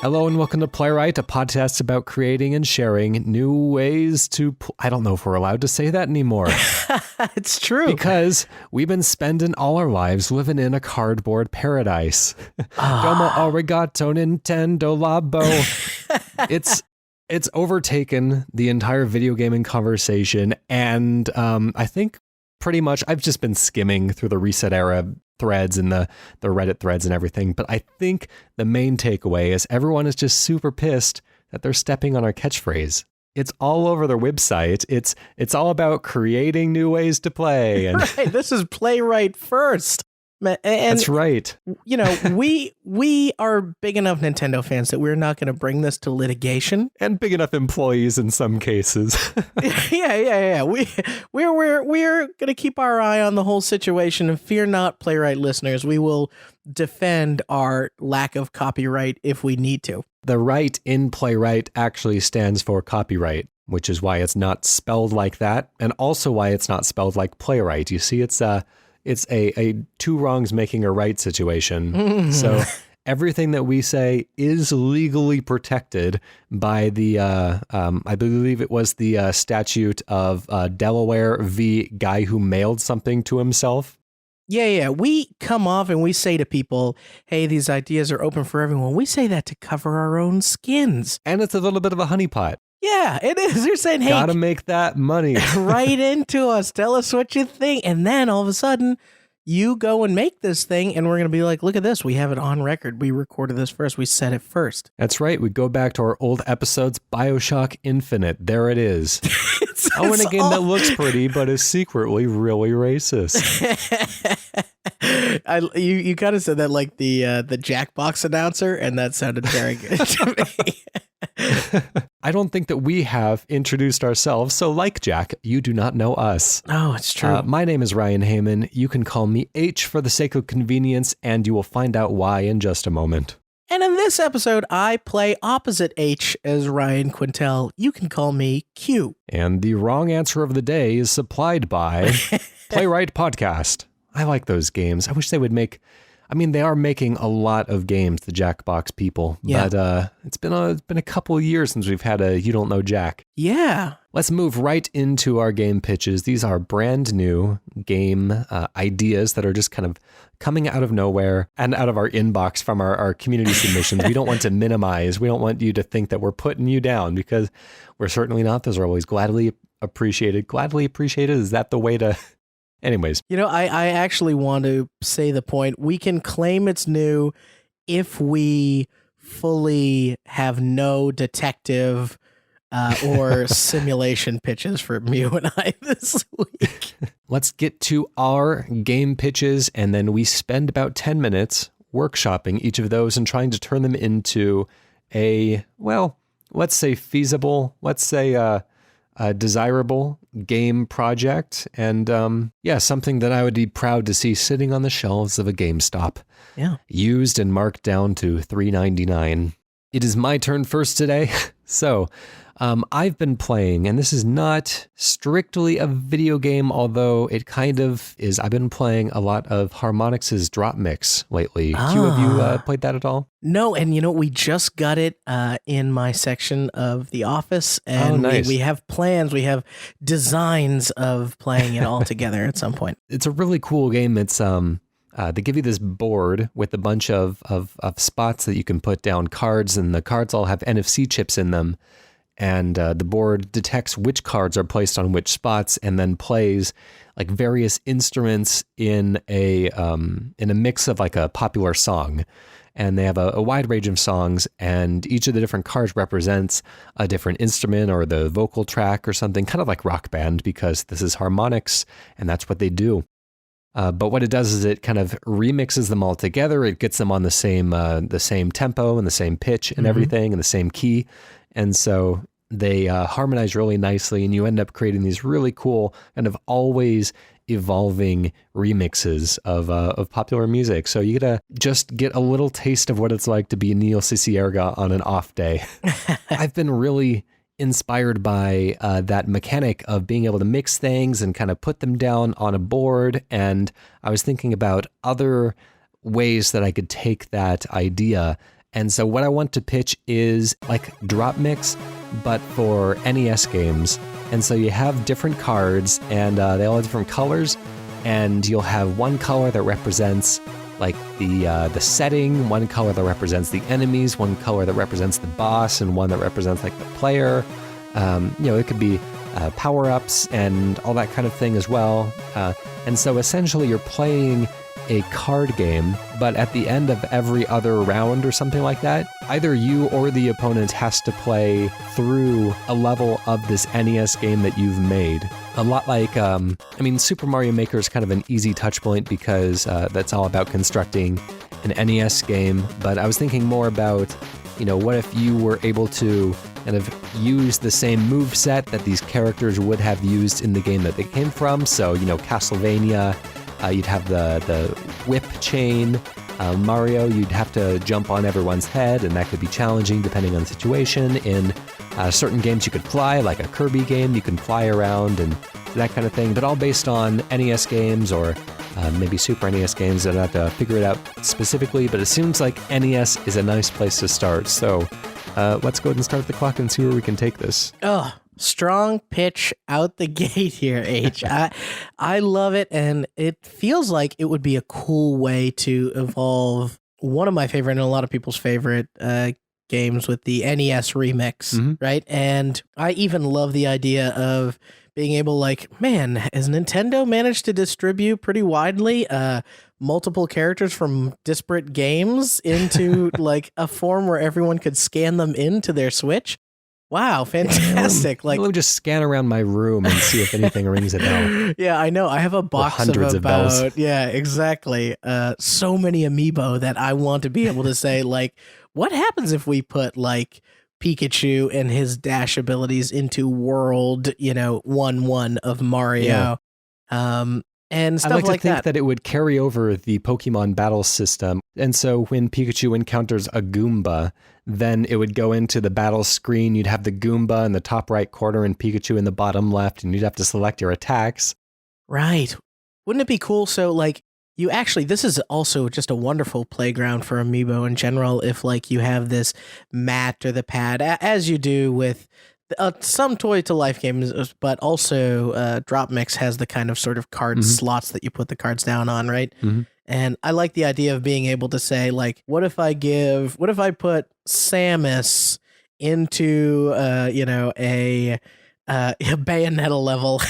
Hello and welcome to Playwright, a podcast about creating and sharing new ways to... I don't know if we're allowed to say that anymore. It's true. Because we've been spending all our lives living in a cardboard paradise. Domo arigato Nintendo Labo. It's overtaken the entire video gaming conversation, and I think pretty much I've just been skimming through the Reset Era threads and the Reddit threads and everything, but I think the main takeaway is everyone is just super pissed that they're stepping on our catchphrase. It's all over their website. It's all about creating new ways to play. And right, this is Playwright first. And, that's right. You know, we are big enough Nintendo fans that we're not going to bring this to litigation. And big enough employees in some cases. Yeah. We're going to keep our eye on the whole situation, and fear not, Playwright listeners. We will defend our lack of copyright if we need to. The right in Playwright actually stands for copyright, which is why it's not spelled like that, and also why it's not spelled like playwright. You see, it's a two wrongs making a right situation. So everything that we say is legally protected by the, I believe it was the statute of Delaware v. guy who mailed something to himself. Yeah. We come off and we say to people, hey, these ideas are open for everyone. We say that to cover our own skins. And it's a little bit of a honeypot. Yeah, it is. You're saying, hey, gotta make that money. Write into us. Tell us what you think. And then all of a sudden, you go and make this thing, and we're going to be like, look at this. We have it on record. We recorded this first. We said it first. That's right. We go back to our old episodes, Bioshock Infinite. There it is. it's in a game that looks pretty, but is secretly really racist. You kind of said that like the Jackbox announcer, and that sounded very good to me. I don't think that we have introduced ourselves, so like Jack, you do not know us. Oh, it's true. My name is Ryan Hamann. You can call me H for the sake of convenience, and you will find out why in just a moment. And in this episode, I play opposite H as Ryan Quintal. You can call me Q. And the wrong answer of the day is supplied by Playwright Podcast. I like those games. I wish they would make... I mean, they are making a lot of games, the Jackbox people, but it's been a couple of years since we've had a You Don't Know Jack. Yeah. Let's move right into our game pitches. These are brand new game ideas that are just kind of coming out of nowhere and out of our inbox from our community submissions. We don't want to minimize. We don't want you to think that we're putting you down, because we're certainly not. Those are always gladly appreciated. Gladly appreciated? Is that the way to... Anyways. You know, I actually want to say the point. We can claim it's new if we fully have no detective or simulation pitches from you and I this week. Let's get to our game pitches, and then we spend about 10 minutes workshopping each of those and trying to turn them into a, well, let's say feasible, let's say a desirable game project, and something that I would be proud to see sitting on the shelves of a GameStop. Yeah. Used and marked down to $3.99. It is my turn first today. So I've been playing, and this is not strictly a video game, although it kind of is. I've been playing a lot of Harmonix's Drop Mix lately. Q, have you played that at all? No, and you know, we just got it in my section of the office, and nice. we have plans, we have designs of playing it all together at some point. It's a really cool game. It's they give you this board with a bunch of spots that you can put down cards, and the cards all have NFC chips in them. And the board detects which cards are placed on which spots, and then plays like various instruments in a mix of like a popular song. And they have a wide range of songs, and each of the different cards represents a different instrument or the vocal track or something, kind of like Rock Band, because this is Harmonix, and that's what they do. But what it does is it kind of remixes them all together. It gets them on the same tempo and the same pitch and everything and the same key. And so they harmonize really nicely, and you end up creating these really cool kind of always evolving remixes of popular music. So you just get a little taste of what it's like to be Neil Cicierega on an off day. I've been really inspired by that mechanic of being able to mix things and kind of put them down on a board. And I was thinking about other ways that I could take that idea. And so what I want to pitch is like drop mix, but for NES games. And so you have different cards, and they all have different colors, and you'll have one color that represents like the setting, one color that represents the enemies, one color that represents the boss, and one that represents like the player. It could be power-ups and all that kind of thing as well. And so essentially you're playing a card game, but at the end of every other round or something like that, either you or the opponent has to play through a level of this NES game that you've made. A lot like, Super Mario Maker is kind of an easy touch point because that's all about constructing an NES game, but I was thinking more about, what if you were able to kind of use the same move set that these characters would have used in the game that they came from? So, Castlevania, you'd have the whip chain. Mario, you'd have to jump on everyone's head, and that could be challenging depending on the situation. In certain games you could fly, like a Kirby game, you can fly around and that kind of thing, but all based on NES games or maybe Super NES games. I'd have to figure it out specifically, but it seems like NES is a nice place to start. So let's go ahead and start the clock and see where we can take this. Oh, strong pitch out the gate here, H. I love it, and it feels like it would be a cool way to evolve one of my favorite and a lot of people's favorite games with the NES remix, right? And I even love the idea of being able, has Nintendo managed to distribute pretty widely multiple characters from disparate games into a form where everyone could scan them into their Switch? Wow, fantastic. Let me just scan around my room and see if anything rings a bell. Yeah, I know. I have a box hundreds of about, bells. Yeah, exactly. So many amiibo that I want to be able to say, what happens if we put Pikachu and his dash abilities into World, 1-1 of Mario. Yeah. And stuff I like to think that. that it would carry over the Pokemon battle system. And so when Pikachu encounters a Goomba, then it would go into the battle screen. You'd have the Goomba in the top right corner and Pikachu in the bottom left, and you'd have to select your attacks. Right. Wouldn't it be cool? So, this is also just a wonderful playground for Amiibo in general. If, you have this mat or the pad, as you do with some Toy to Life games, but also Drop Mix has the kind of sort of card slots that you put the cards down on, right? And I like the idea of being able to say, what if I put Samus into, a Bayonetta level,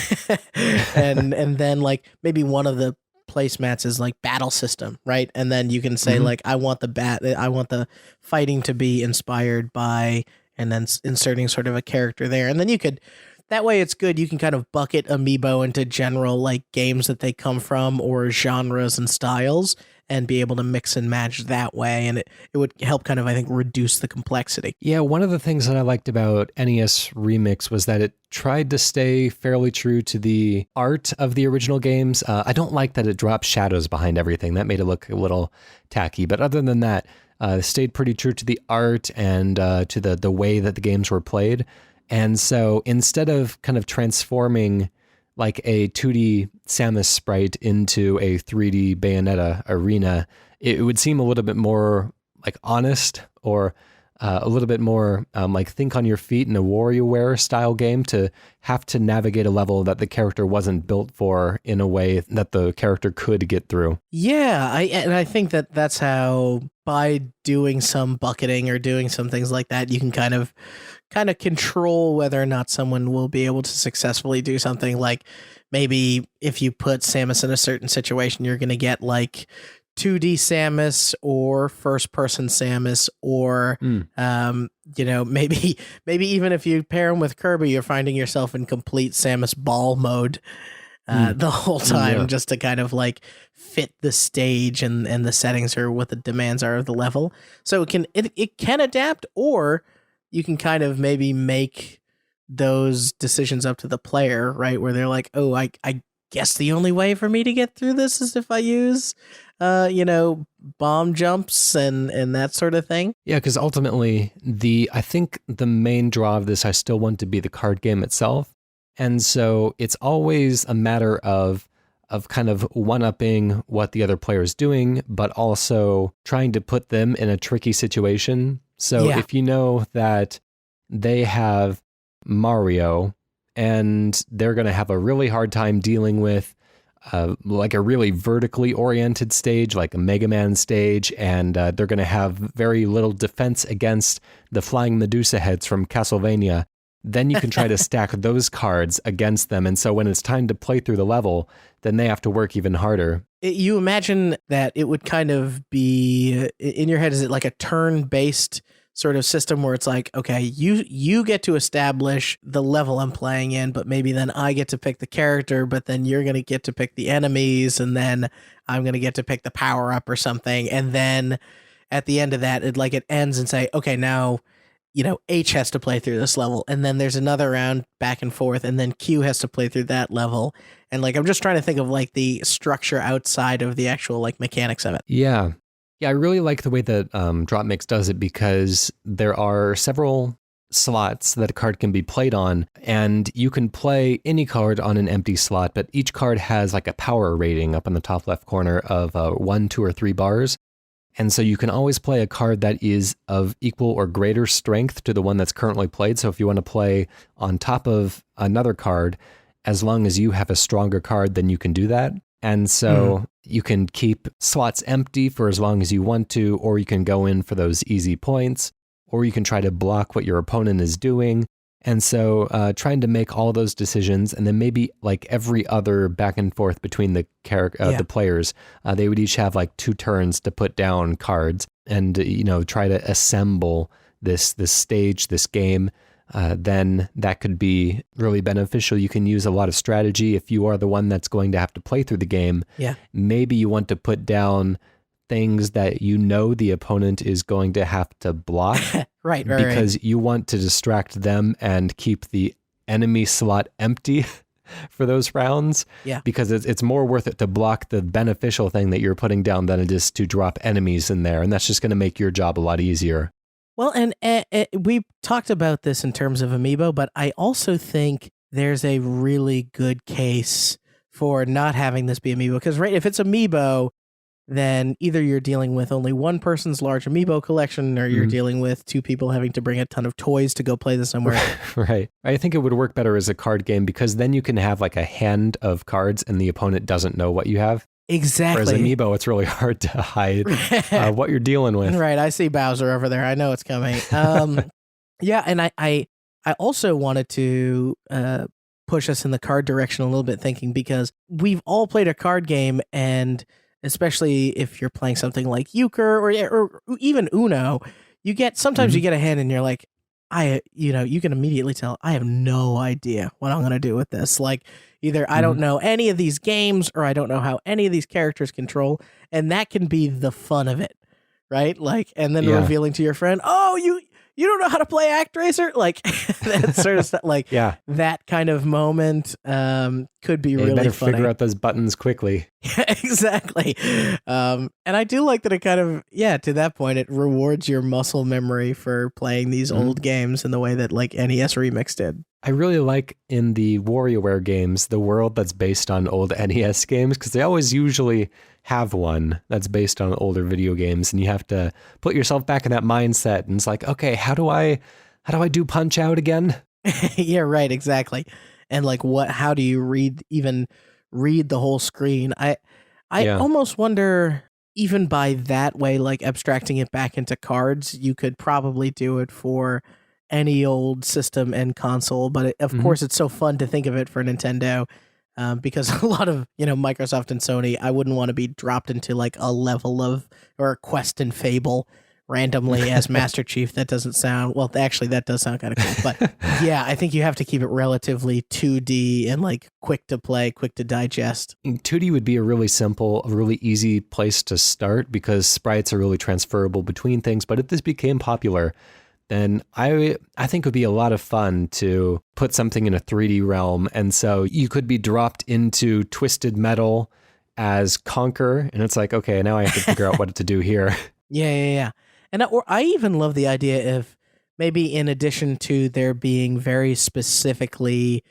and then maybe one of the placemats is battle system, right? And then you can say I want the fighting to be inspired by, and then inserting sort of a character there, and then you could. That way it's good. You can kind of bucket Amiibo into general games that they come from or genres and styles and be able to mix and match that way. And it would help kind of, I think, reduce the complexity. Yeah, one of the things that I liked about NES Remix was that it tried to stay fairly true to the art of the original games. I don't like that it dropped shadows behind everything. That made it look a little tacky. But other than that, it stayed pretty true to the art and to the way that the games were played. And so instead of kind of transforming a 2D Samus sprite into a 3D Bayonetta arena, it would seem a little bit more honest or a little bit more think on your feet in a WarioWare style game to have to navigate a level that the character wasn't built for in a way that the character could get through. Yeah, I think that's how, by doing some bucketing or doing some things like that, you can kind of control whether or not someone will be able to successfully do something. Maybe if you put Samus in a certain situation, you're going to get 2D Samus or first person Samus, or maybe even if you pair him with Kirby, you're finding yourself in complete Samus ball mode the whole time, just to kind of fit the stage and the settings or what the demands are of the level. So it can adapt, or you can kind of maybe make those decisions up to the player, right? Where they're like, oh, I guess the only way for me to get through this is if I use, bomb jumps and that sort of thing. Yeah, because ultimately, I think the main draw of this, I still want to be the card game itself. And so it's always a matter of kind of one-upping what the other player is doing, but also trying to put them in a tricky situation. So if you know that they have Mario and they're going to have a really hard time dealing with like a really vertically oriented stage, like a Mega Man stage, and they're going to have very little defense against the flying Medusa heads from Castlevania, then you can try to stack those cards against them. And so when it's time to play through the level, then they have to work even harder. You imagine that it would kind of be, in your head, is it like a turn-based sort of system where it's like, okay, you get to establish the level I'm playing in, but maybe then I get to pick the character, but then you're going to get to pick the enemies, and then I'm going to get to pick the power-up or something. And then at the end of that, it ends and say, okay, now, H has to play through this level, and then there's another round back and forth, and then Q has to play through that level. And I'm just trying to think of the structure outside of the actual mechanics of it. Yeah. Yeah, I really like the way that Drop Mix does it, because there are several slots that a card can be played on, and you can play any card on an empty slot, but each card has a power rating up in the top left corner of 1, 2, or 3 bars. And so you can always play a card that is of equal or greater strength to the one that's currently played. So if you want to play on top of another card, as long as you have a stronger card, then you can do that. And so you can keep slots empty for as long as you want to, or you can go in for those easy points, or you can try to block what your opponent is doing. And so trying to make all those decisions, and then maybe every other back and forth between the the players, they would each have 2 turns to put down cards and, try to assemble this stage, this game. Then that could be really beneficial. You can use a lot of strategy if you are the one that's going to have to play through the game. Yeah. Maybe you want to put down things that the opponent is going to have to block. right. Because you want to distract them and keep the enemy slot empty for those rounds. Yeah. Because it's more worth it to block the beneficial thing that you're putting down than it is to drop enemies in there. And that's just going to make your job a lot easier. Well, and we talked about this in terms of Amiibo, but I also think there's a really good case for not having this be Amiibo. Because, if it's Amiibo, then either you're dealing with only one person's large Amiibo collection, or you're dealing with 2 people having to bring a ton of toys to go play this somewhere. Right. I think it would work better as a card game, because then you can have a hand of cards and the opponent doesn't know what you have. Exactly. Whereas Amiibo, it's really hard to hide what you're dealing with. Right. I see Bowser over there. I know it's coming. Yeah. And I also wanted to push us in the card direction a little bit, thinking, because we've all played a card game, and especially if you're playing something like Euchre or even Uno, sometimes you get a hand and you're like, you can immediately tell, I have no idea what I'm going to do with this. Either I don't know any of these games, or I don't know how any of these characters control. And that can be the fun of it, right? And then revealing to your friend, oh, you don't know how to play ActRaiser? That sort of stuff. That kind of moment could be really better funny. Figure out those buttons quickly. Yeah, exactly. And I do like that it kind of, to that point, it rewards your muscle memory for playing these old games in the way that NES Remix did. I really like in the WarioWare games, the world that's based on old NES games, because they always usually have one that's based on older video games, and you have to put yourself back in that mindset, and it's okay, how do I do Punch Out again? Yeah, right, exactly. And how do you read the whole screen? I almost wonder, even by that way, abstracting it back into cards, you could probably do it for any old system and console, but of course it's so fun to think of it for Nintendo, because a lot of Microsoft and Sony, I wouldn't want to be dropped into a level of, or a Quest and Fable randomly as Master Chief. That doesn't sound, well, actually that does sound kind of cool, but yeah, I think you have to keep it relatively 2D and quick to play, quick to digest. 2D would be a really simple, a really easy place to start, because sprites are really transferable between things. But if this became popular, then I think it would be a lot of fun to put something in a 3D realm. And so you could be dropped into Twisted Metal as Conquer, and it's like, okay, now I have to figure out what to do here. Yeah. And I even love the idea of maybe in addition to there being very specifically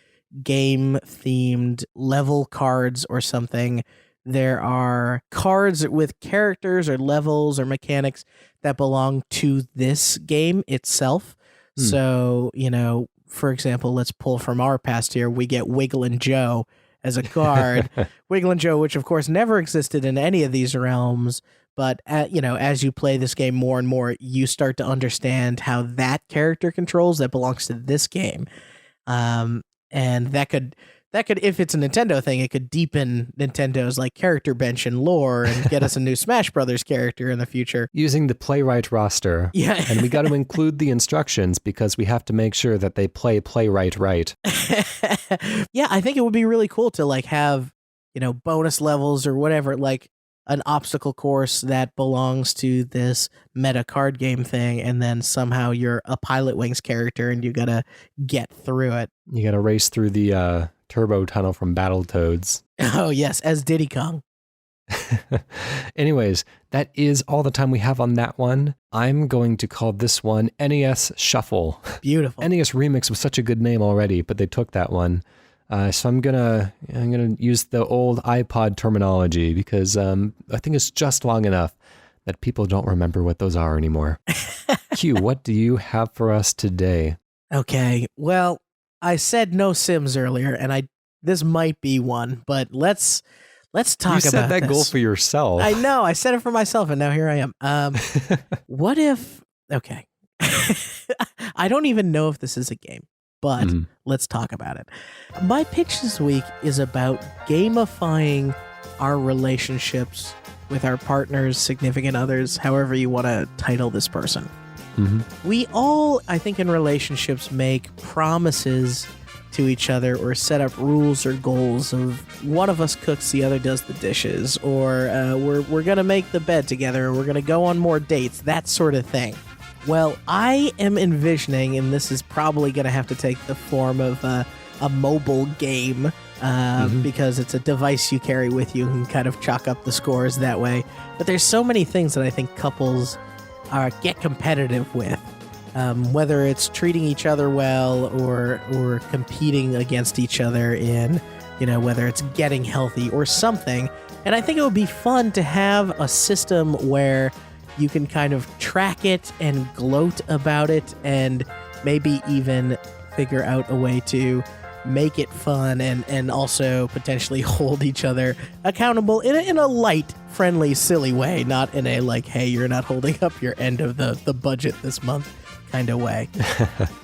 game-themed level cards or something, there are cards with characters or levels or mechanics that belong to this game itself. So, for example, let's pull from our past here. We get Wigglin' Joe as a card. Wigglin' Joe, which of course never existed in any of these realms, but as you play this game more and more, you start to understand how that character controls that belongs to this game. And that could, if it's a Nintendo thing, it could deepen Nintendo's like character bench and lore and get us a new Smash Brothers character in the future. Using the Playwright roster. Yeah. And we got to include the instructions because we have to make sure that they play Playwright right. Yeah, I think it would be really cool to like have, bonus levels or whatever, like an obstacle course that belongs to this meta card game thing, and then somehow you're a Pilot Wings character and you gotta get through it. You got to race through the turbo tunnel from Battletoads. Oh yes, as Diddy Kong. Anyways, that is all the time we have on that one. I'm going to call this one NES Shuffle. Beautiful. NES Remix was such a good name already, but they took that one. So I'm gonna use the old iPod terminology because I think it's just long enough that people don't remember what those are anymore. Q, what do you have for us today? Okay, well, I said no Sims earlier, and this might be one, but let's talk about this. You set that goal for yourself. I know, I set it for myself, and now here I am. What if? Okay, I don't even know if this is a game. But let's talk about it. My pitch this week is about gamifying our relationships with our partners, significant others, however you want to title this person. We all, I think, in relationships make promises to each other or set up rules or goals of one of us cooks, the other does the dishes, or we're going to make the bed together, or we're going to go on more dates, that sort of thing. Well, I am envisioning, and this is probably going to have to take the form of a mobile game because it's a device you carry with you and kind of chalk up the scores that way. But there's so many things that I think couples get competitive with, whether it's treating each other well or competing against each other in, whether it's getting healthy or something. And I think it would be fun to have a system where you can kind of track it and gloat about it and maybe even figure out a way to make it fun and also potentially hold each other accountable in a light, friendly, silly way, not in a like, hey, you're not holding up your end of the budget this month kind of way.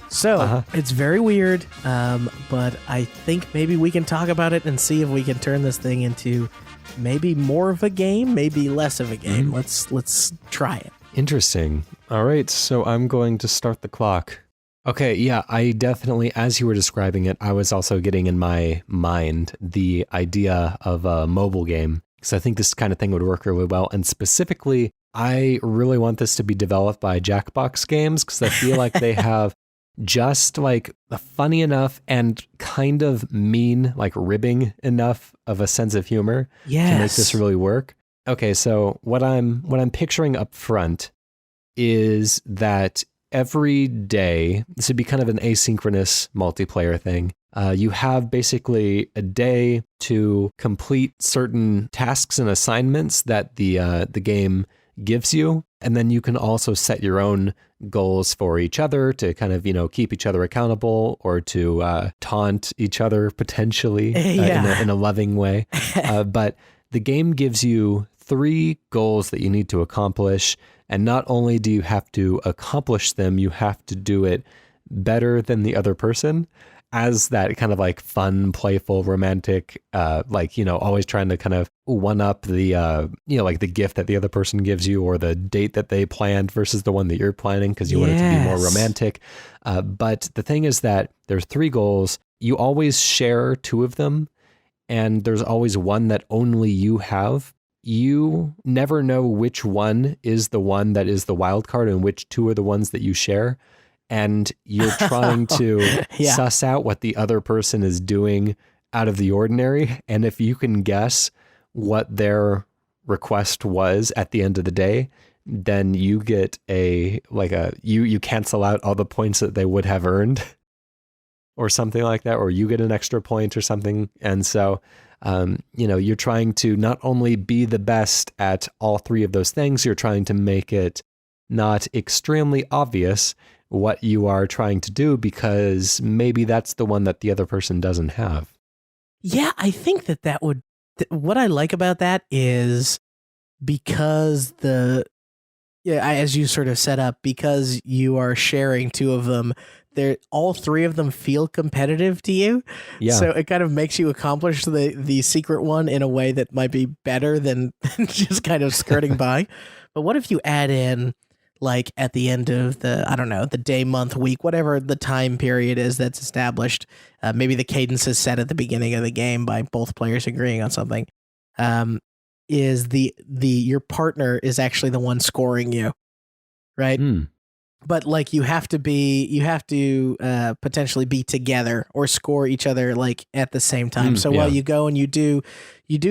So it's very weird, but I think maybe we can talk about it and see if we can turn this thing into maybe more of a game, maybe less of a game. Let's try it. Interesting. All right, so I'm going to start the clock. Okay, yeah, I definitely, as you were describing it, I was also getting in my mind the idea of a mobile game, because I think this kind of thing would work really well. And specifically, I really want this to be developed by Jackbox Games, because I feel like they have just like a funny enough and kind of mean, like ribbing enough of a sense of humor to make this really work. Okay, so what I'm picturing up front is that every day, this would be kind of an asynchronous multiplayer thing. You have basically a day to complete certain tasks and assignments that the game gives you. And then you can also set your own goals for each other to kind of, keep each other accountable or to taunt each other potentially in a loving way. But the game gives you 3 goals that you need to accomplish. And not only do you have to accomplish them, you have to do it better than the other person, as that kind of like fun, playful, romantic, always trying to kind of one up the, like the gift that the other person gives you or the date that they planned versus the one that you're planning because you want it to be more romantic. But the thing is that there's 3 goals. You always share 2 of them, and there's always one that only you have. You never know which one is the one that is the wild card and which 2 are the ones that you share. and you're trying to Yeah. suss out what the other person is doing out of the ordinary. And if you can guess what their request was at the end of the day, then you get you cancel out all the points that they would have earned or something like that, or you get an extra point or something. And so, you're trying to not only be the best at all three of those things, you're trying to make it not extremely obvious what you are trying to do, because maybe that's the one that the other person doesn't have. Yeah, I think what I like about that is because as you sort of set up, because you are sharing two of them, all three of them feel competitive to you. Yeah. So it kind of makes you accomplish the secret one in a way that might be better than just kind of skirting by. But what if you add in, like, at the end of the day, month, week, whatever the time period is that's established, maybe the cadence is set at the beginning of the game by both players agreeing on something, is your partner is actually the one scoring you, right? But like you have to potentially be together or score each other like at the same time. So while you go and you do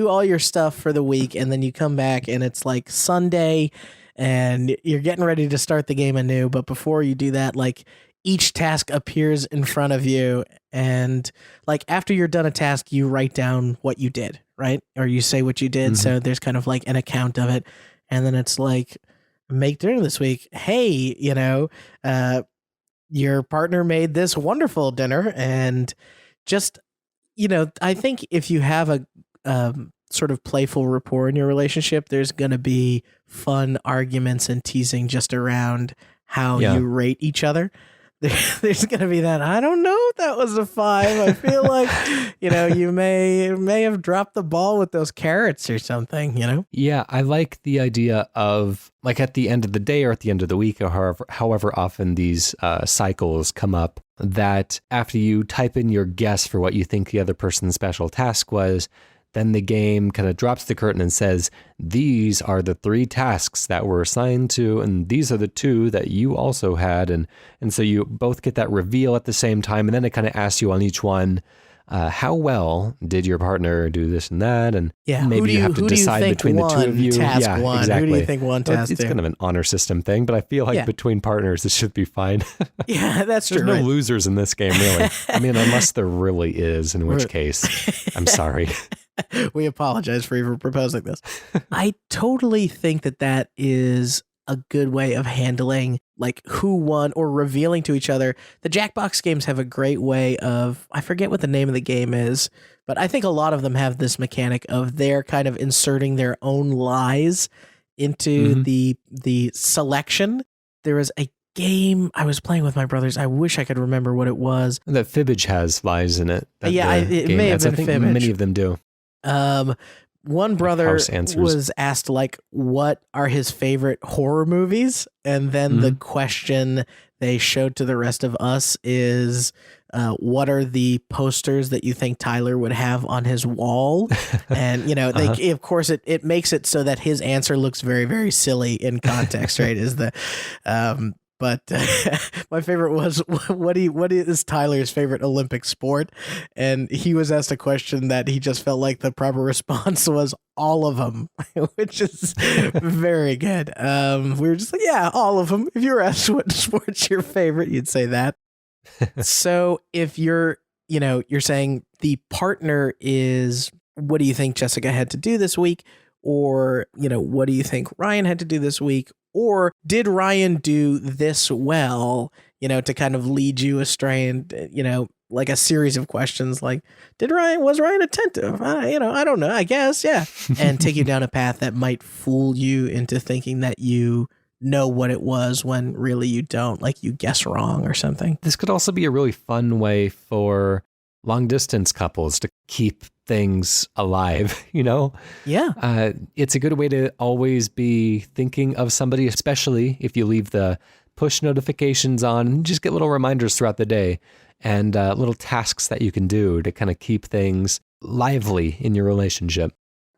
all your stuff for the week, and then you come back and it's like Sunday and you're getting ready to start the game anew. But before you do that, like each task appears in front of you, and like after you're done a task, you write down what you did, right? Or you say what you did. So there's kind of like an account of it. And then it's like, make dinner this week. Hey, your partner made this wonderful dinner. And just, I think if you have a sort of playful rapport in your relationship, there's going to be fun arguments and teasing just around how you rate each other. There's going to be that, I don't know if that was a 5. I feel like, you may have dropped the ball with those carrots or something, Yeah, I like the idea of, like, at the end of the day or at the end of the week, or however often these cycles come up, that after you type in your guess for what you think the other person's special task was, then the game kind of drops the curtain and says, these are the 3 tasks that were assigned to, and these are the 2 that you also had. And so you both get that reveal at the same time. And then it kind of asks you on each one, how well did your partner do this and that? And maybe you have to decide between the 2 of you. Task one. Exactly. Who do you think won task 2? It's kind of an honor system thing, but I feel like between partners, it should be fine. Yeah, that's true. There's no losers in this game, really. I mean, unless there really is, in which case, I'm sorry. We apologize for even proposing this. I totally think that is a good way of handling like who won or revealing to each other. The Jackbox games have a great way of, I forget what the name of the game is, but I think a lot of them have this mechanic of they're kind of inserting their own lies into the selection. There was a game I was playing with my brothers. I wish I could remember what it was. That Fibbage has lies in it. It may have been I think Fibbage. Many of them do. One brother was asked like what are his favorite horror movies, and then the question they showed to the rest of us is what are the posters that you think Tyler would have on his wall? And they of course it makes it so that his answer looks very, very silly in context, right? Is the but my favorite was what is Tyler's favorite Olympic sport? And he was asked a question that he just felt like the proper response was all of them, which is very good. We were just like, yeah, all of them. If you were asked what sport's your favorite, you'd say that. So if you're saying the partner is, what do you think Jessica had to do this week? Or, what do you think Ryan had to do this week? Or did Ryan do this well, to kind of lead you astray and, like a series of questions like, was Ryan attentive? I don't know, I guess. Yeah. And take you down a path that might fool you into thinking that you know what it was when really you don't, like you guess wrong or something. This could also be a really fun way for long distance couples to keep things alive, Yeah. It's a good way to always be thinking of somebody, especially if you leave the push notifications on and just get little reminders throughout the day and little tasks that you can do to kind of keep things lively in your relationship.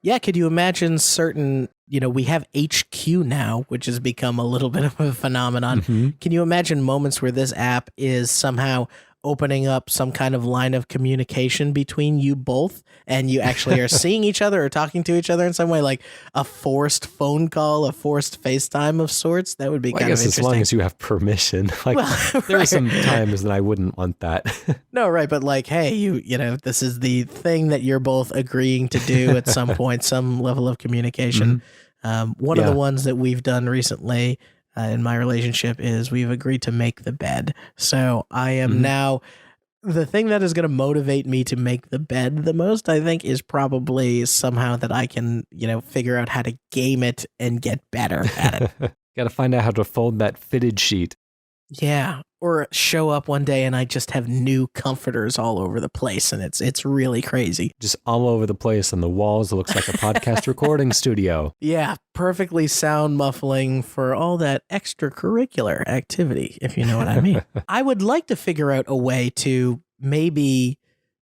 Yeah, could you imagine certain, we have HQ now, which has become a little bit of a phenomenon. Mm-hmm. Can you imagine moments where this app is somehow opening up some kind of line of communication between you both, and you actually are seeing each other or talking to each other in some way, like a forced phone call, a forced FaceTime of sorts? That would be kind of interesting. As long as you have permission. Like, there are some times that I wouldn't want that. No, right, but like, hey, this is the thing that you're both agreeing to do at some point, some level of communication. One of the ones that we've done recently in my relationship is we've agreed to make the bed. So I am now, the thing that is going to motivate me to make the bed the most, I think, is probably somehow that I can, figure out how to game it and get better at it. Got to find out how to fold that fitted sheet. Yeah, or show up one day and I just have new comforters all over the place, and it's really crazy. Just all over the place on the walls. It looks like a podcast recording studio. Yeah, perfectly sound muffling for all that extracurricular activity, if you know what I mean. I would like to figure out a way to maybe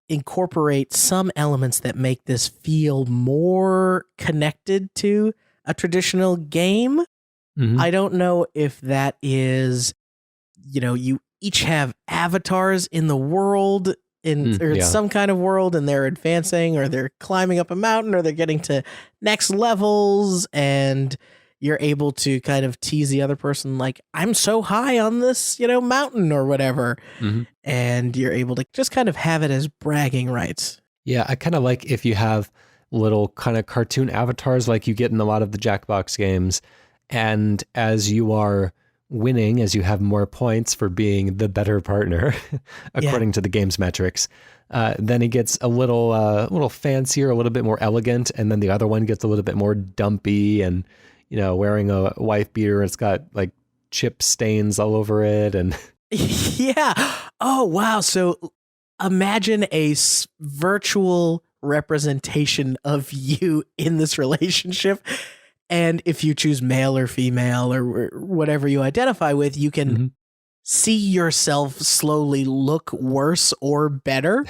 incorporate some elements that make this feel more connected to a traditional game. I don't know if that is, you each have avatars in the world, in some kind of world, and they're advancing, or they're climbing up a mountain, or they're getting to next levels, and you're able to kind of tease the other person like, I'm so high on this, mountain or whatever. And you're able to just kind of have it as bragging rights. Yeah, I kind of like if you have little kind of cartoon avatars like you get in a lot of the Jackbox games, and as you are winning, as you have more points for being the better partner, according to the game's metrics, then it gets a little fancier, a little bit more elegant, and then the other one gets a little bit more dumpy and, wearing a wife beater. It's got like chip stains all over it. And yeah. Oh, wow. So imagine a virtual representation of you in this relationship. And if you choose male or female or whatever you identify with, you can see yourself slowly look worse or better.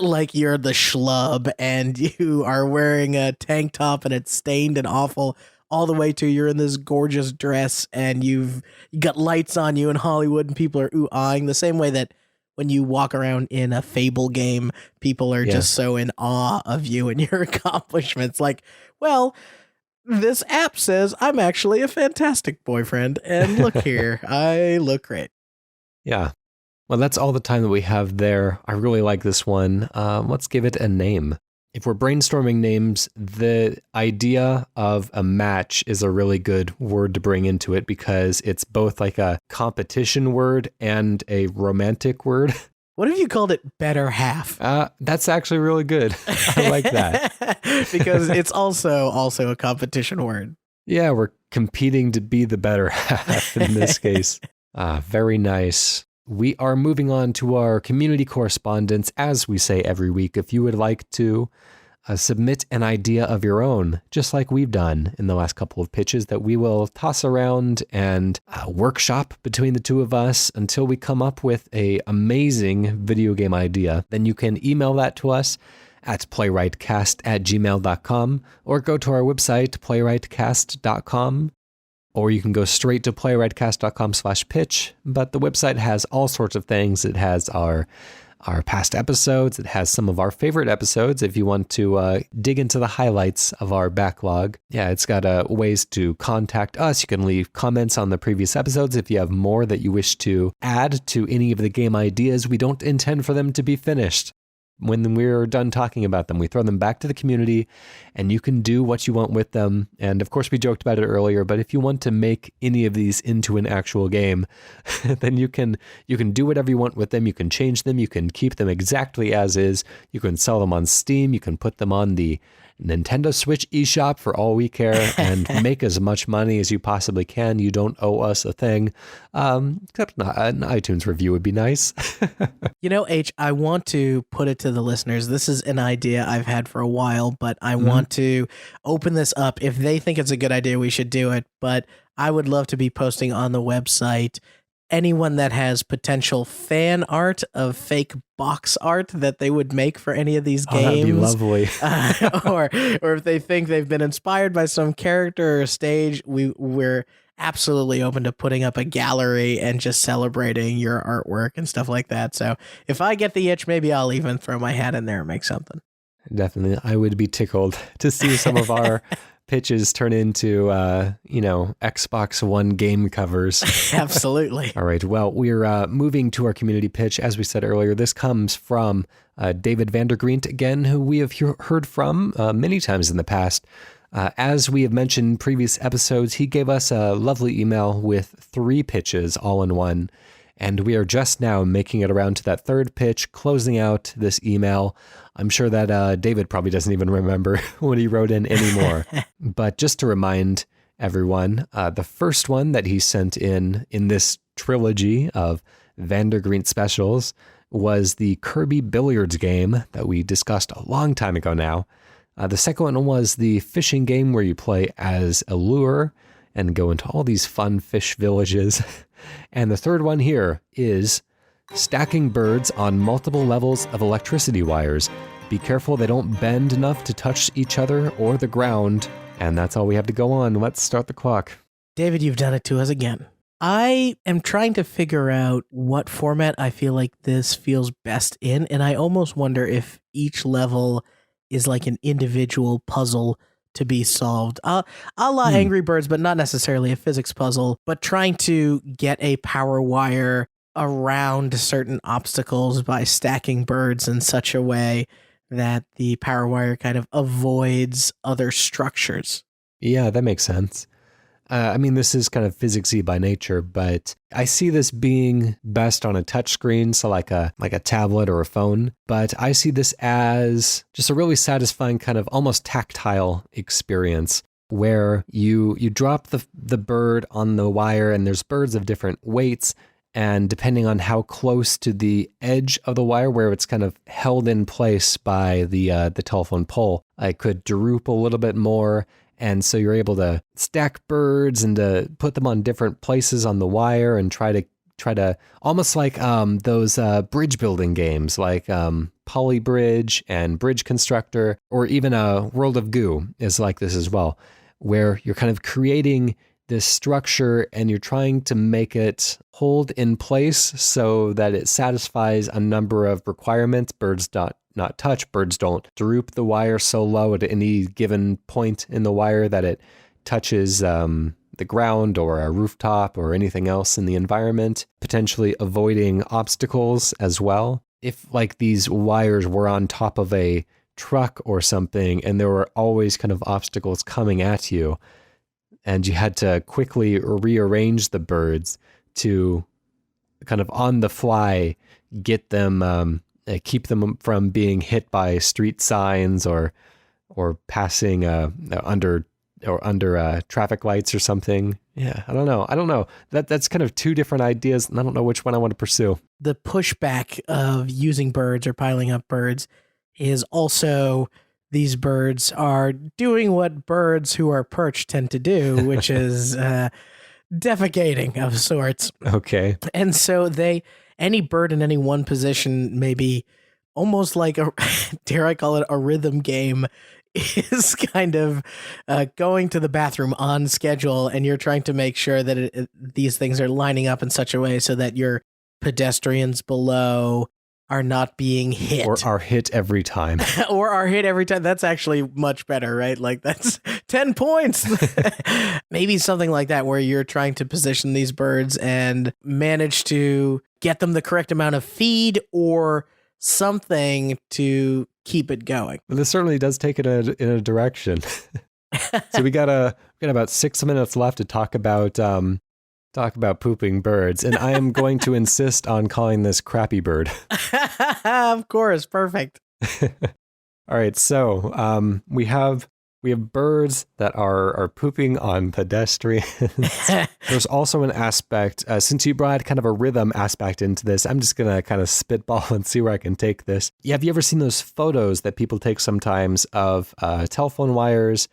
Like you're the schlub and you are wearing a tank top and it's stained and awful, all the way to you're in this gorgeous dress and you got lights on you in Hollywood and people are ooh-ahing, the same way that when you walk around in a Fable game, people are just so in awe of you and your accomplishments. Like, well, this app says I'm actually a fantastic boyfriend, and look here, I look great. Yeah. Well, that's all the time that we have there. I really like this one. Let's give it a name. If we're brainstorming names, the idea of a match is a really good word to bring into it because it's both like a competition word and a romantic word. What if you called it better half? That's actually really good. I like that. Because it's also a competition word. Yeah, we're competing to be the better half in this case. Very nice. We are moving on to our community correspondence, as we say every week. If you would like to submit an idea of your own, just like we've done in the last couple of pitches, that we will toss around and workshop between the two of us until we come up with an amazing video game idea, then you can email that to us at playwrightcast@gmail.com, or go to our website, playwrightcast.com, or you can go straight to playwrightcast.com/pitch. But the website has all sorts of things. It has our past episodes. It has some of our favorite episodes if you want to dig into the highlights of our backlog. Yeah, it's got ways to contact us. You can leave comments on the previous episodes if you have more that you wish to add to any of the game ideas. We don't intend for them to be finished. When we're done talking about them, we throw them back to the community and you can do what you want with them. And of course, we joked about it earlier, but if you want to make any of these into an actual game, then you can do whatever you want with them. You can change them. You can keep them exactly as is. You can sell them on Steam. You can put them on the Nintendo Switch eShop for all we care and make as much money as you possibly can. You don't owe us a thing, except an iTunes review would be nice. H, I want to put it to the listeners. This is an idea I've had for a while, but I want to open this up. If they think it's a good idea, we should do it. But I would love to be posting on the website anyone that has potential fan art of fake box art that they would make for any of these games. That'd be lovely. Or if they think they've been inspired by some character or stage, we're absolutely open to putting up a gallery and just celebrating your artwork and stuff like that. So if I get the itch, maybe I'll even throw my hat in there and make something. Definitely. I would be tickled to see some of our pitches turn into, Xbox One game covers. Absolutely. All right. Well, we're moving to our community pitch. As we said earlier, this comes from David Van Der Griendt again, who we have heard from many times in the past. As we have mentioned in previous episodes, he gave us a lovely email with 3 pitches all in one. And we are just now making it around to that third pitch, closing out this email. I'm sure that David probably doesn't even remember what he wrote in anymore. But just to remind everyone, the first one that he sent in this trilogy of Van Der Griendt specials was the Kirby Billiards game that we discussed a long time ago now. The second one was the fishing game where you play as a lure and go into all these fun fish villages. And the third one here is stacking birds on multiple levels of electricity wires. Be careful they don't bend enough to touch each other or the ground. And that's all we have to go on. Let's start the clock. David, you've done it to us again. I am trying to figure out what format I feel like this feels best in, and I almost wonder if each level is like an individual puzzle to be solved. A la Angry Birds, but not necessarily a physics puzzle, but trying to get a power wire around certain obstacles by stacking birds in such a way that the power wire kind of avoids other structures. Yeah, that makes sense. This is kind of physicsy by nature, but I see this being best on a touch screen, so like a tablet or a phone. But I see this as just a really satisfying kind of almost tactile experience where you drop the bird on the wire, and there's birds of different weights, and depending on how close to the edge of the wire where it's kind of held in place by the telephone pole, I could droop a little bit more. And so you're able to stack birds and to put them on different places on the wire and try to almost like those bridge building games like Poly Bridge and Bridge Constructor, or even World of Goo is like this as well, where you're kind of creating this structure and you're trying to make it hold in place so that it satisfies a number of requirements. Birds not touch, birds don't droop the wire so low at any given point in the wire that it touches the ground or a rooftop or anything else in the environment, potentially avoiding obstacles as well. If like these wires were on top of a truck or something and there were always kind of obstacles coming at you and you had to quickly rearrange the birds to kind of on the fly get them keep them from being hit by street signs or passing under traffic lights or something. Yeah, I don't know. That's kind of two different ideas, and I don't know which one I want to pursue. The pushback of using birds or piling up birds is also these birds are doing what birds who are perched tend to do, which is defecating of sorts. Okay. And so any bird in any one position, maybe almost like dare I call it a rhythm game, is kind of going to the bathroom on schedule, and you're trying to make sure that these things are lining up in such a way so that your pedestrians below are not being hit. Or are hit every time. Or are hit every time. That's actually much better, right? Like that's 10 points. Maybe something like that where you're trying to position these birds and manage to get them the correct amount of feed or something to keep it going. Well, this certainly does take it in a direction. So we got about 6 minutes left to talk about pooping birds, and I am going to insist on calling this Crappy Bird. Of course, perfect. All right, so we have birds that are pooping on pedestrians. There's also an aspect, since you brought kind of a rhythm aspect into this, I'm just going to kind of spitball and see where I can take this. Yeah, have you ever seen those photos that people take sometimes of telephone wires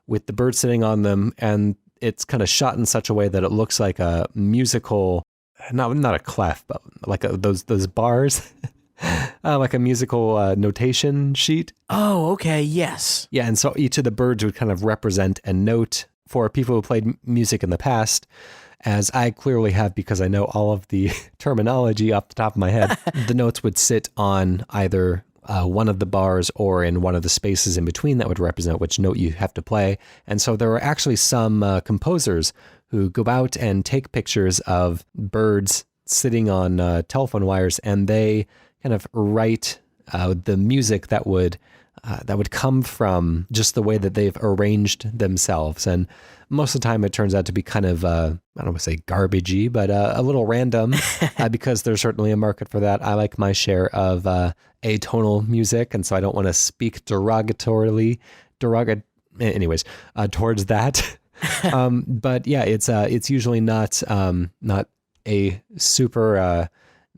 with the bird sitting on them, and it's kind of shot in such a way that it looks like a musical not a clef, but like those bars, like a musical notation sheet. Oh, okay. Yes. Yeah, and so each of the birds would kind of represent a note for people who played music in the past, as I clearly have because I know all of the terminology off the top of my head. The notes would sit on either one of the bars or in one of the spaces in between that would represent which note you have to play. And so there are actually some composers who go out and take pictures of birds sitting on telephone wires, and they kind of write the music that would come from just the way that they've arranged themselves. And most of the time it turns out to be kind of, I don't want to say garbagey, but a little random because there's certainly a market for that. I like my share of atonal music, and so I don't want to speak towards that. But yeah, it's usually not a super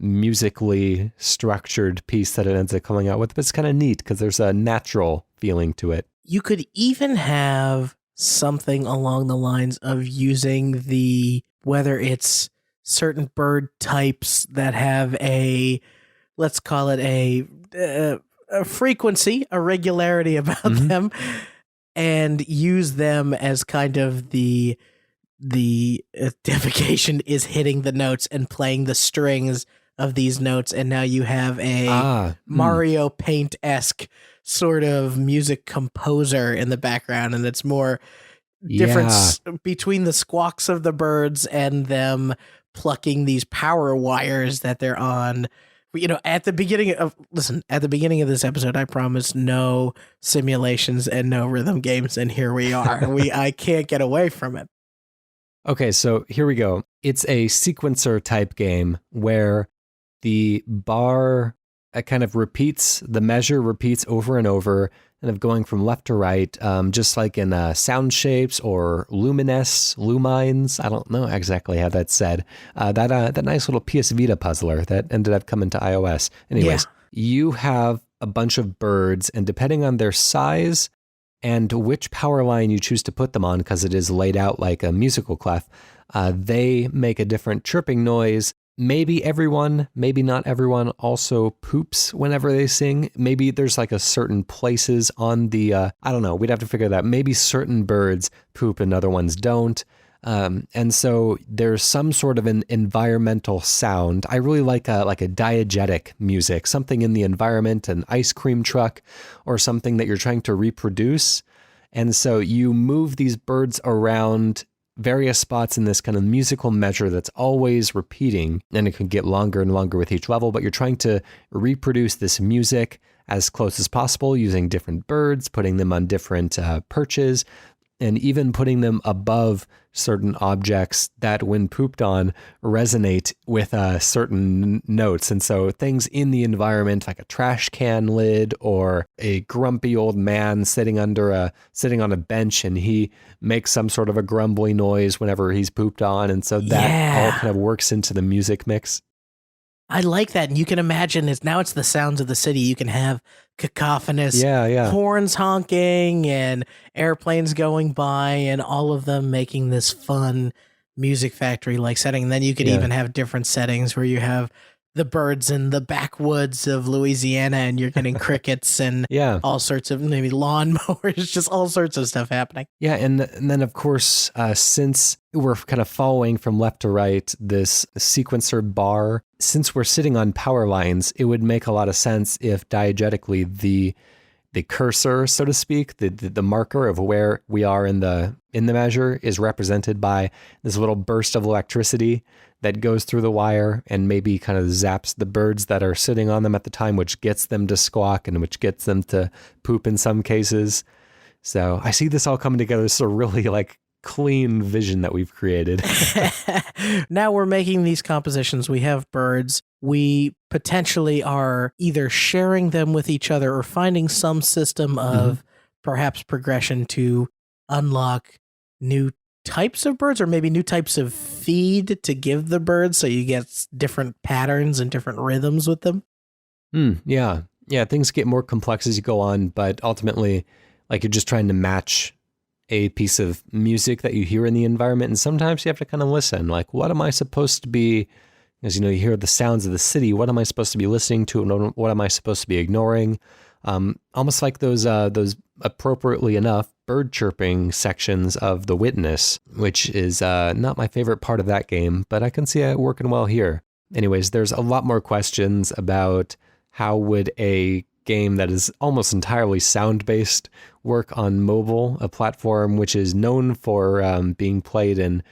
musically structured piece that it ends up coming out with, but it's kind of neat because there's a natural feeling to it. You could even have something along the lines of using whether it's certain bird types that have let's call it a frequency, a regularity about them, and use them as kind of the identification is hitting the notes and playing the strings of these notes, and now you have a Mario Paint-esque sort of music composer in the background, and it's more difference between the squawks of the birds and them plucking these power wires that they're on. At the beginning of this episode, I promised no simulations and no rhythm games, and here we are. I can't get away from it. Okay, so here we go. It's a sequencer type game where the bar kind of the measure repeats over and over, kind of going from left to right, just like in Sound Shapes or Lumines. I don't know exactly how that's said. That nice little PS Vita puzzler that ended up coming to iOS. Anyways, You have a bunch of birds, and depending on their size and which power line you choose to put them on, because it is laid out like a musical clef, they make a different chirping noise. Maybe everyone, maybe not everyone, also poops whenever they sing. Maybe there's like a certain places on the, I don't know, we'd have to figure that out. Maybe certain birds poop and other ones don't. And so there's some sort of an environmental sound. I really like a diegetic music, something in the environment, an ice cream truck, or something that you're trying to reproduce. And so you move these birds around various spots in this kind of musical measure that's always repeating, and it can get longer and longer with each level, but you're trying to reproduce this music as close as possible using different birds, putting them on different perches, and even putting them above certain objects that, when pooped on, resonate with certain notes. And so things in the environment, like a trash can lid or a grumpy old man sitting on a bench, and he makes some sort of a grumbly noise whenever he's pooped on. And so that all kind of works into the music mix. I like that. And you can imagine it's the sounds of the city. You can have cacophonous horns honking and airplanes going by and all of them making this fun music factory like setting. And then you could even have different settings where you have the birds in the backwoods of Louisiana and you're getting crickets and all sorts of maybe lawnmowers, just all sorts of stuff happening. Yeah. And then of course, since we're kind of following from left to right, this sequencer bar, since we're sitting on power lines, it would make a lot of sense if diegetically the cursor, so to speak, the marker of where we are in the measure is represented by this little burst of electricity that goes through the wire and maybe kind of zaps the birds that are sitting on them at the time, which gets them to squawk and which gets them to poop in some cases. So I see this all coming together. It's a really clean vision that we've created. Now we're making these compositions. We have birds. We potentially are either sharing them with each other or finding some system of perhaps progression to unlock new types of birds, or maybe new types of feed to give the birds, so you get different patterns and different rhythms with them. Yeah. Things get more complex as you go on, but ultimately, you're just trying to match a piece of music that you hear in the environment, and sometimes you have to kind of listen. What am I supposed to be As you know, you hear the sounds of the city. What am I supposed to be listening to, and what am I supposed to be ignoring? Almost like those appropriately enough bird chirping sections of The Witness, which is not my favorite part of that game, but I can see it working well here. Anyways, there's a lot more questions about how would a game that is almost entirely sound-based work on mobile, a platform which is known for being played in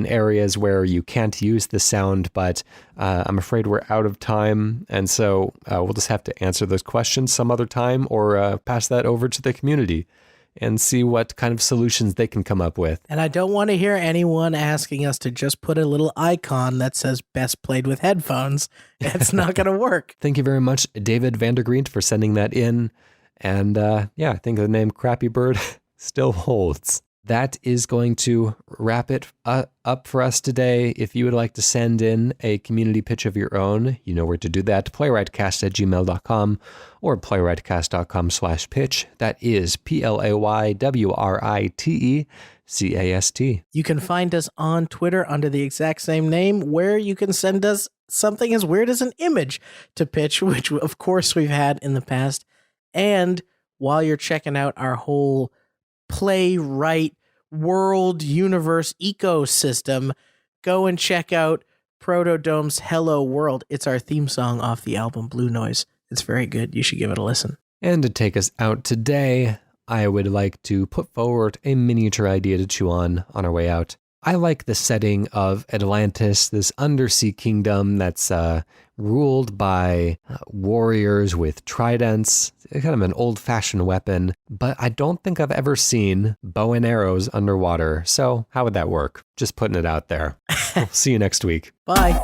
areas where you can't use the sound, but I'm afraid we're out of time, and so we'll just have to answer those questions some other time, or pass that over to the community and see what kind of solutions they can come up with. And I don't want to hear anyone asking us to just put a little icon that says best played with headphones. It's not going to work. Thank you very much, David Van Der Griendt, for sending that in. And yeah, I think the name Crappy Bird still holds. That is going to wrap it up for us today. If you would like to send in a community pitch of your own, you know where to do that. playwrightcast@gmail.com or playwrightcast.com/pitch. That is PLAYWRITECAST. You can find us on Twitter under the exact same name, where you can send us something as weird as an image to pitch, which of course we've had in the past. And while you're checking out our whole playwright world universe ecosystem, go and check out Protodome's Hello World. It's our theme song off the album Blue Noise. It's very good. You should give it a listen. And to take us out today, I would like to put forward a miniature idea to chew on our way out. I like the setting of Atlantis, this undersea kingdom that's ruled by warriors with tridents, kind of an old-fashioned weapon, but I don't think I've ever seen bow and arrows underwater. So how would that work? Just putting it out there. We'll see you next week. Bye.